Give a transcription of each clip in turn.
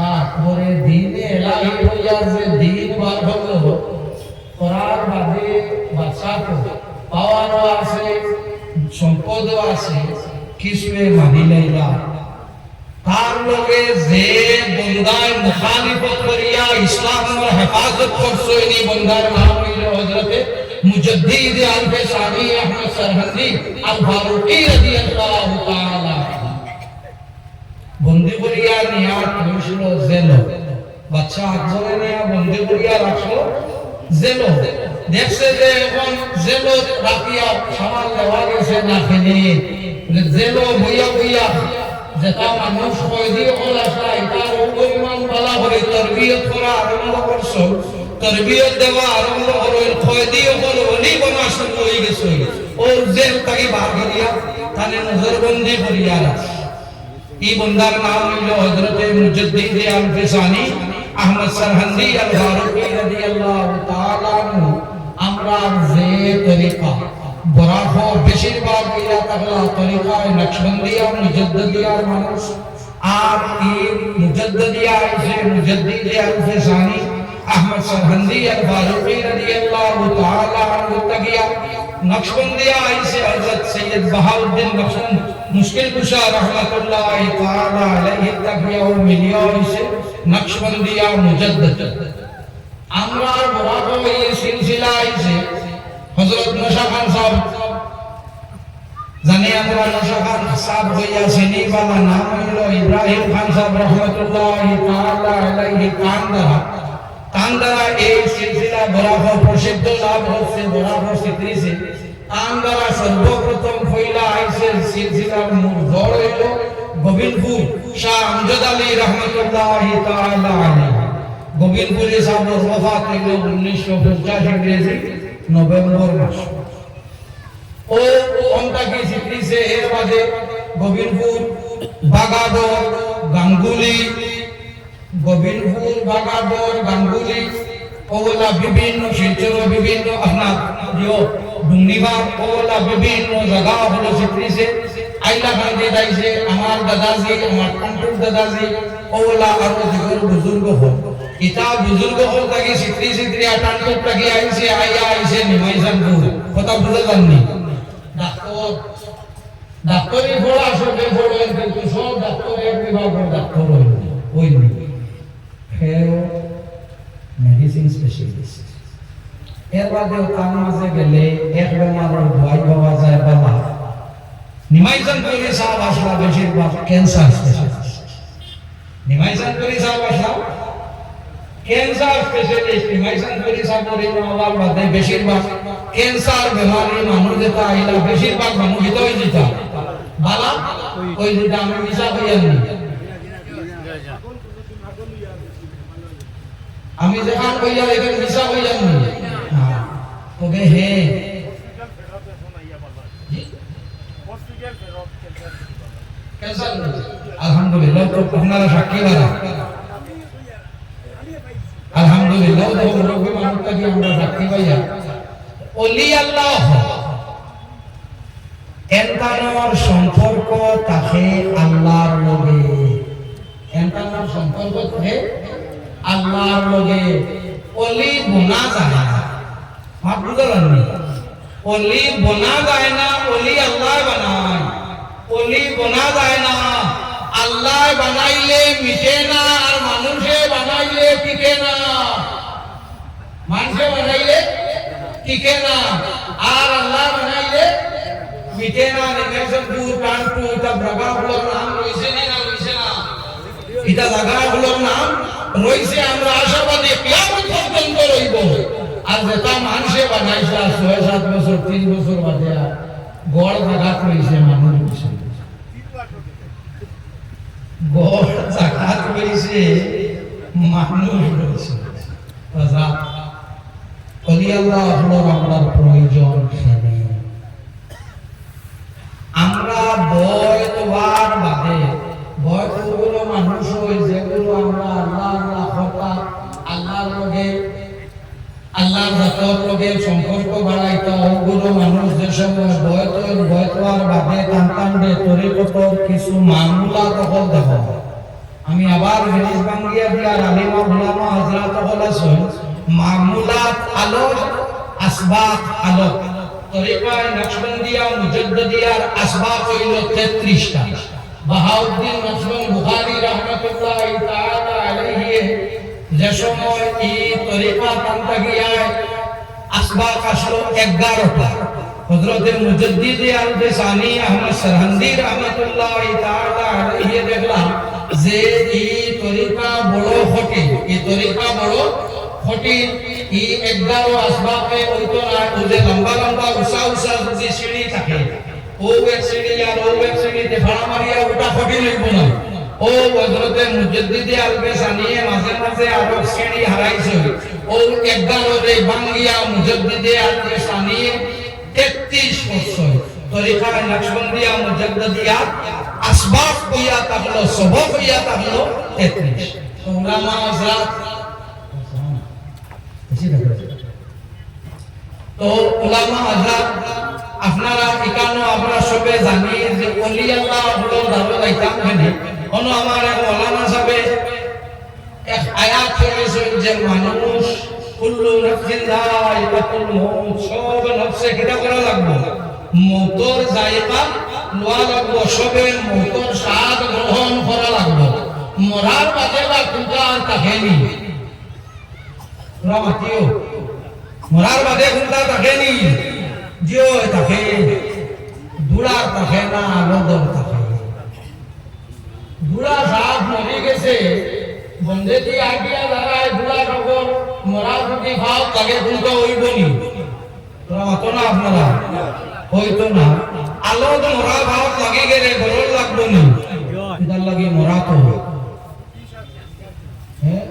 বাচ্চা করে দিনে এলাহি হইয়া যে দিন বার হলো করার বাদে বাচ্চা পাওয়ারও আছে সম্পদও আছে কিছুয়ে মানি লাইলা তার লগে যে বন্দায় মুখালিফত করিয়া ইসলামের হেফাজত করছে এই বন্দার নাম হইল হযরতে মুজাদ্দিদ আল-ফিসানি আহমদ সরহন্দি আল-ফারুকি রাদিয়াল্লাহু তাআলা বন্দী করিয়া নিয়া তুলছিল জেল বাচ্চা আকবরে নিয়া বন্দী করিয়া রাখলো জেল দেখছে যে এখন জেল রাখিয়া সামাল দেওয়া গেছে না খেলে জেল বইয়া বইয়া যেটা মানুষ কয়েদি হল আসা এটা পরিমাণ বলা করে তরবিয়ত করা আরম্ভ করছো তরবিয়ত দেওয়া আরম্ভ করো কয়েদি হল অলি বনা শুরু হয়ে গেছে ওর জেল তাকে বার করিয়া তাহলে নজরবন্দি করিয়া রাখছে এই বন্দার নাম হইল হযরতে মুজাদ্দিদ আল-ফিসানি আহমদ সরহন্দি আল-ফারুকি রাদিয়াল্লাহু তাআলা আনহু আমরা যে তরিকা বরাহ বেশিরভাগ ইলা তাকলা তরিকায় নকশবন্দিয়া মুজাদ্দিদিয়ার মানুষ আর এই মুজাদ্দিদিয়া আছে মুজাদ্দিদ আল-ফিসানি আহমদ সরহন্দি আল-ফারুকি রাদিয়াল্লাহু তাআলা আনহু তাকিয়া নকশবন্দিয়া আছে হযরত সৈয়দ বাহাউদ্দিন নকশবন্দি মুশকিল কুশা রহমাতুল্লাহি তাআলা আলাইহি তাকিয়া ও মিলিয়া আছে নকশবন্দিয়া মুজাদ্দিদ আমরা বরাহ এই সিলসিলা আছে হযরত নশা খান সাহেব জানি আমরা নশা খান সাহেব হইয়া চিনি বালা নাম হইল ইব্রাহিম খান সাহেব রহমাতুল্লাহি তাআলা আলাইহি তান্দারা এই সিলসিলা বরাহ প্রসিদ্ধ লাভ হচ্ছে বরাহ সিদ্রিসে তান্দারা সর্বপ্রথম ফইলা আইছে সিলসিলার মূল জড় হইল গোবিন্দপুর শাহ আমজাদ আলী রহমাতুল্লাহি তাআলা আলাইহি গোবিন্দপুরে সাহেবের ওফাত হইল 1985 ইংরেজি নভেম্বর মাস ও অন্তাকি সিদ্রিসে এর বাদে গোবিন্দপুর বাগাদর গাঙ্গুলি গোবিন্দপুর বাগাদর গাঙ্গুলি ওলা বিভিন্ন শিলচর বিভিন্ন আপনার ডুংনিবাগ ওলা বিভিন্ন জায়গা হলো সিদ্রিসে আইলা খান্দি দাইছে আমার দাদাজি আমার কান্টুর দাদাজি ওলা আরো দিগর বুজুর্গ হল ইতা বুজুর্গ হল তাকে সিদ্রি আটান্টুর তাকে আইছে আইয়া আইছে নিমাইজানপুর কথা বুঝে জাননি ডাক্তারি পড়া সবে পড়েন কিন্তু সব ডাক্তারের বিভাগের ডাক্তার হইনি মেডিসিন স্পেশালিস্ট এর বাদেও তার মাঝে গেলে এক বেমারের ভয় পাওয়া যায় বাবা নিমাইজানপুরি সাহেব আসলা বেশিরভাগ ক্যান্সার স্পেশালিস্ট নিমাইজানপুরি সাহেব আসলা ক্যান্সার স্পেশালিস্ট নিমাইজানপুরি সাহেবের ইমামার বাদে বেশিরভাগ ক্যান্সার বেমারি মানুষ যেটা আইলা বেশিরভাগ মানুষ হৃদয় যেটা বালা ওই যেটা আমি মিশা হইয়ানি আমি যেখান হইয়া এখানে মিশা হইয়ানি তবে হে আলহামদুলিল্লাহ তো আপনারা সাক্ষী বারা আলহামদুলিল্লাহ তো মুরব্বী মানুষটা কি আমরা সাক্ষী পাইয়া ওলি আল্লাহ এন্তানোর সম্পর্ক তাকে আল্লাহর লগে এন্তানোর সম্পর্ক তাকে আল্লাহর লগে ওলি বোনা যায় না মাপ বুঝলেননি ওলি বোনা যায় না ওলি আল্লাহ বানায় ওলি বোনা যায় না আল্লাহ বানাইলে মিটে না আর মানুষে বানাইলে টিকে না মানুষে বানাইলে টিকে না আর আল্লাহ বানাইলে মিটে না নিমেশনপুর কানপুর এটা জায়গাগুলোর নাম রয়েছে না রয়েছে না এটা জায়গাগুলোর নাম রয়েছে আমরা আশাবাদী কিয়ামত পর্যন্ত রইব আর যেটা মানুষে বানাইছে 6-7 বছর 3 বছর বাদে গড় জায়গা রয়েছে মানুষ রয়েছে গড় জায়গা রয়েছে মানুষ রয়েছে ওলি আল্লাহ হলোর আপনার প্রয়োজন আমরা বয় তোয়ার বাদে বয় তোগুলো মানুষ হই যেগুলো আমরা আল্লাহ কথা আল্লাহর লগে আল্লাহর জাতর লগে সম্পর্ক বাড়াইতা ওগুলো মানুষ যে সময় বয় তোয়ার বাদে টান দে তরিকতর কিছু মামলা দখল দেব আমি আবার জিনিস বাঙ্গিয়া দিয়ার আলিমা উলামা হযরত বলেছেন মামুলাত আলোক আসবাব আলোক তরিকায় নকশবন্দিয়া মুজাদ্দিদিয়ার আসবাব হইল 33টা বাহাউদ্দিন নকশবন্দ বুখারী রাহমাতুল্লাহি তাআলা আলাইহি যে সময় এই তরিকা তান্তাগিয়ায় আসবাব আসলো 11টা হযরতে মুজাদ্দিদ আল-বিসানি আহমদ সরহন্দি রাহমাতুল্লাহি তাআলা আলাইহি দেখলাম যে এই তরিকা বড় কঠিন এই তরিকা বড় কঠিন এই 11 আসবাবে হইতো না যে লম্বা লম্বা উঁচা উঁচা যে সিঁড়ি থাকে ও এক সিঁড়ি আর ও এক সিঁড়িতে ভাড়া মারিয়া ওটা কঠিন হইব না ও হযরতে মুজাদ্দিদ আল-বিসানি মাঝে মাঝে আরো সিঁড়ি হারাইছে ও 11 রে বাঙ্গিয়া মুজাদ্দিদ আল-বিসানি 33 বছর তরিকা নকশবন্দিয়া মুজাদ্দিদিয়া আসবাব হইয়া থাকলো সবব হইয়া থাকলো 33 উলামা হযরত তো উলামা হযরত আপনারা এখানে আমরা সবে জানি যে ওলি আল্লাহ হলো দারুল আইতাম মানে কোন আমার এক মাওলানা সাহেব এক আয়াত পড়েছেন যে মানুষ কুল্লু নাফসিন যায়কাতুল মউত সব নফসে কিটা করা লাগবে মওতর যায়কা লওয়া লাগবে সবে মওতর স্বাদ গ্রহণ করা লাগবে মরার বাদে বা কুটা থাকেনি রামাতিও মরার বাদে কুটা থাকেনি জিও থাকে বুড়ার থাকে না নদর থাকে বুড়া সাপ মরে গেছে বন্ধে দিয়ে আইডিয়া দাঁড়ায় বুড়া খবর মরা যদি ভাব তাকে কুটা হইব নি রামাতো না আপনারা হইতো না আলো তো মরা ভাব লাগে গেলে গরল লাগবো নি এটার লাগে মরা তো হ্যাঁ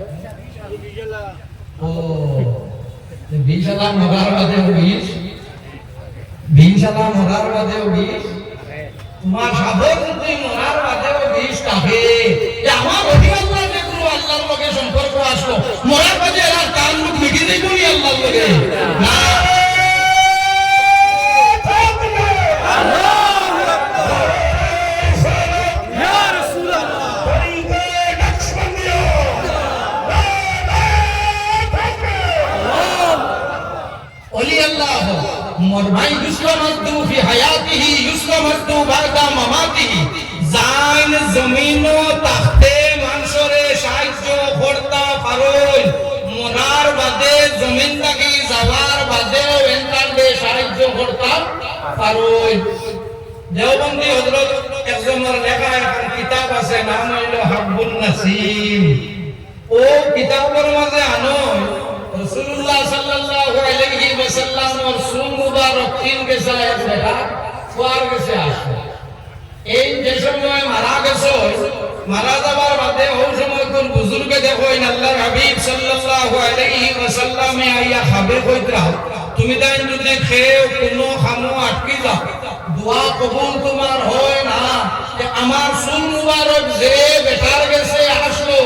ও বিশালা মরার বাদে বিশালা মরার বাদে তোমার সাধক যদি মরার বাদে থাকে আমার অধিকার দেখলো আল্লাহর লগে সম্পর্ক আসলো মরার বাদে আর কান মুখ মিটি দেব নি আল্লাহর লগে না মরমাই ইসলামতু ফি হায়াতিহি ইসলামতু বাদা মামাতিহি জান জমিন ও তাখতে মানুষরে সাহায্য করতা পারোই মরার বাদে জমিন লাগি যাওয়ার বাদে এন্তারে সাহায্য করতা পারোই দেওবন্দি হযরত একজনের লেখা একটা কিতাব আছে নাম হইল হাব্বুন নাসিম ও কিতাবের মাঝে আনো রাসূলুল্লাহ সাল্লাল্লাহু আলাইহি ওয়াসাল্লাম ওর সুন মুবারক তিন গেছে দেখা সোয়ার গেছে আসে এই যে সময় মারা গেছে মারা যাবার বাদে ওই সময় কোন বুজুর্গ দেখো আল্লাহর হাবিব সাল্লাল্লাহু আলাইহি ওয়াসাল্লামে আইয়া খাবে কইরা তুমি তাই যদি খেও কোনো খামো আটকি যাও দোয়া কবুল তোমার হয় না যে আমার সুন মুবারক যে বেটার গেছে আসলো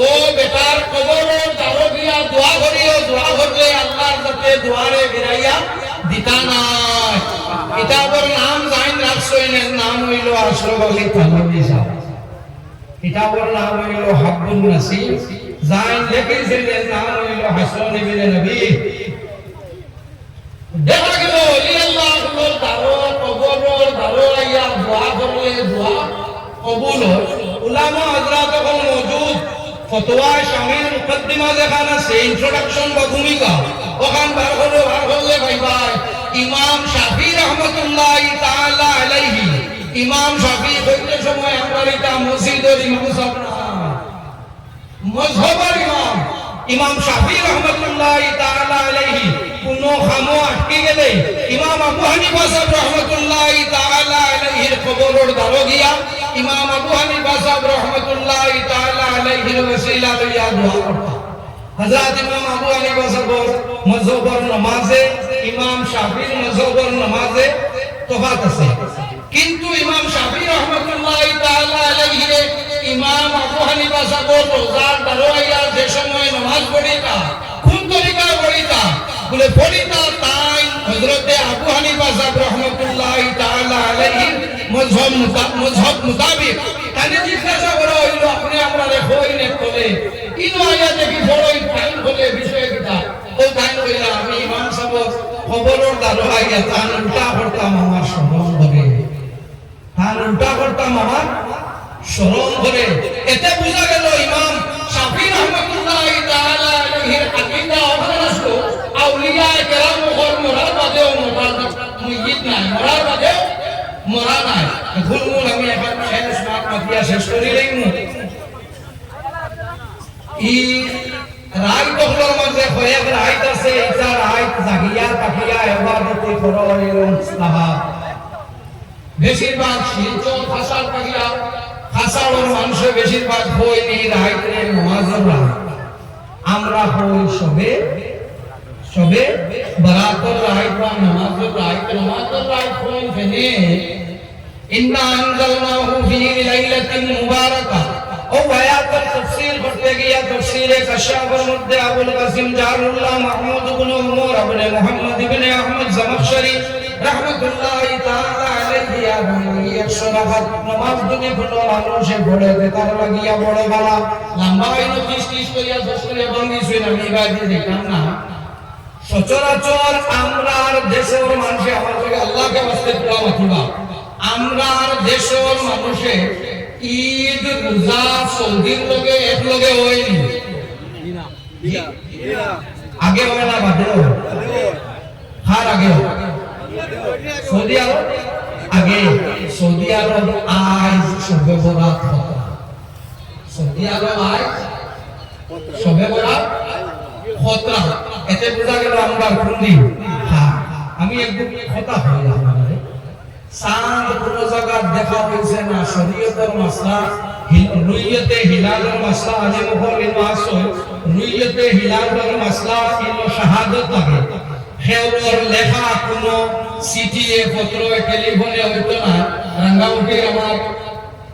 ও বেটার কবরের দারো দিয়া দোয়া করিও দোয়া করলে আল্লাহর কাছে দুয়ারে বিরাইয়া দিতা নাই কিতাবের নাম জাইন রাখছইন নাম হইল আশরাফ আলী থানভী সাহেব কিতাবের নাম হইল হাব্বুন নাসিম জাইন লিখেছিলেন নাম হইল হাসান ইবনে নবী দেখা গেল ওলি আল্লাহর দারো কবরের দারো আইয়া দোয়া করলে দোয়া কবুল হয় উলামা হযরত এখন মওজুদ ফতোয়া শামিল মুকদ্দিমা যেখানে আছে ইন্ট্রোডাকশন বা ভূমিকা ওখান বার হলে ভাই ভাই ইমাম শাফি রাহমাতুল্লাহি তাআলা আলাইহি ইমাম শাফি কইতে সময় আমরা এটা মসজিদের ইমাম সাহেব না মযহবের ইমাম ইমাম শাফি রাহমাতুল্লাহি তাআলা আলাইহি কোন খামো আটকে গেলে ইমাম আবু হানিফা সাহেব রাহমাতুল্লাহি তাআলা আলাইহির কবরের দারো গিয়া ইমাম আবু হানিফা সাহেব রাহমাতুল্লাহি তাআলা আলাইহির ওসিলা লইয়া দোয়া করতা হযরত ইমাম আবু হানিফা সাহেব মযহবের নামাজে ইমাম শাফির মযহবের নামাজে তফাত আছে কিন্তু ইমাম শাফি রাহমাতুল্লাহি তাআলা আলাইহি ইমাম আবু হানিফা সাহেব রোজার দারো আইয়া যে সময় নামাজ পড়িতা কোন তরিকা পড়িতা বলে পড়িতা তাই হযরত আবু হানিফা সাহেব রাহমাতুল্লাহি তাআলা আলাইহি মযহব মুতাবিক তানে জিজ্ঞাসা করা হইল আপনি আমরা রেখোই নে করে ইনো আয়া দেখি বড়ই টাইম হলে বিষয় কিটা ও টাইম হইলা আমি ইমাম সাহেব খবরের দারো আইয়া তান উল্টা করতাম আমার শরম করে তান উল্টা করতাম আমার শরম করে এতে বুঝা গেল ইমাম শাফি রহমাতুল্লাহ তাআলা আলাইহির আকীদা অবস্থ আউলিয়া কেরাম ওর মরার বাদেও মুইয়িত নাই মরার বাদেও মরা নাই ভুলমুল আমি এখন শেষ মাত মাতিয়া শেষ করি লইমু ই রায় তখলের মধ্যে কয়েক রায় আছে এটা রায় জাগিয়া তাকিয়া ইবাদতে করো এবং ইসলাহাত বেশিরভাগ শিলচর ফাসাল তাকিয়া ফাসালের মানুষ বেশিরভাগ হয়নি রায়তে নামাজের রায় আমরা হই সবে বরাতর রায় বা নামাজের রায় হই ফেনে ইন্না আনজালনাহু ফি লাইলাতিন মুবারাকা ও আয়াতের তাফসীর করতে গিয়া তাফসীরে কাশাফের মধ্যে আবুল কাসিম জালালুল্লাহ মাহমুদ ইবনে উমর ইবনে মুহাম্মদ ইবনে আহমদ জামাখশরী রাহমাতুল্লাহি তাআলা আলাইহি আবনি 100 রাকাত নামাজ দুনি কোনো মানুষে পড়ে তার লাগিয়া বড় বালা লম্বা হইলো 30 করিয়া 10 করিয়া বাঙ্গি শুই না আমি বাড়ি দেখতাম না সচরাচর আমরার দেশের মানুষে আমার থেকে আল্লাহকে ওয়াস্তে দোয়া মাথিবা আমরার দেশের মানুষে ঈদ রোজা সৌদির লগে এক লগে হয়নি আগে হয় না বাদে হার আগে সৌদি আরব আগে সৌদি আরব আজ সবে বরাত হতো সৌদি আরব আজ সবে বরাত খতরা এতে বোঝা গেল আমরা কোন দিন হ্যাঁ আমি একদম কথা হইলাম চাঁদ কোন জায়গা দেখা হয়েছে না শরীয়তের মাসলা রুইয়তে হিলালের মাসলা আলে মুহলিন মাসল রুইয়তে হিলালের মাসলা ইনো শাহাদাত লাগে হেওর লেখা কোন সিটিএ পত্র টেলিফোনে হইতো না রাঙ্গাউটি আমার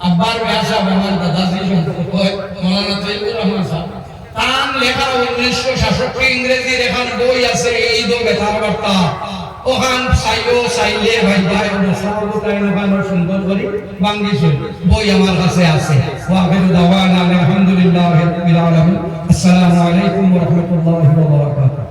আব্বার ভাষা আমার দাদাজি সম্পর্ক মাওলানা তৈয়বুর রহমান সাহেব তান লেখা 1966 ইংরেজি লেখার বই আছে এই দো বেতার বার্তা ওখান চাইলে ভাই ভাই সুন্দর করে বাংলিশে বই আমার কাছে আছে আলহামদুলিল্লাহ আসসালামু আলাইকুম ওয়া রাহমাতুল্লাহি ওয়া বারাকাতুহু।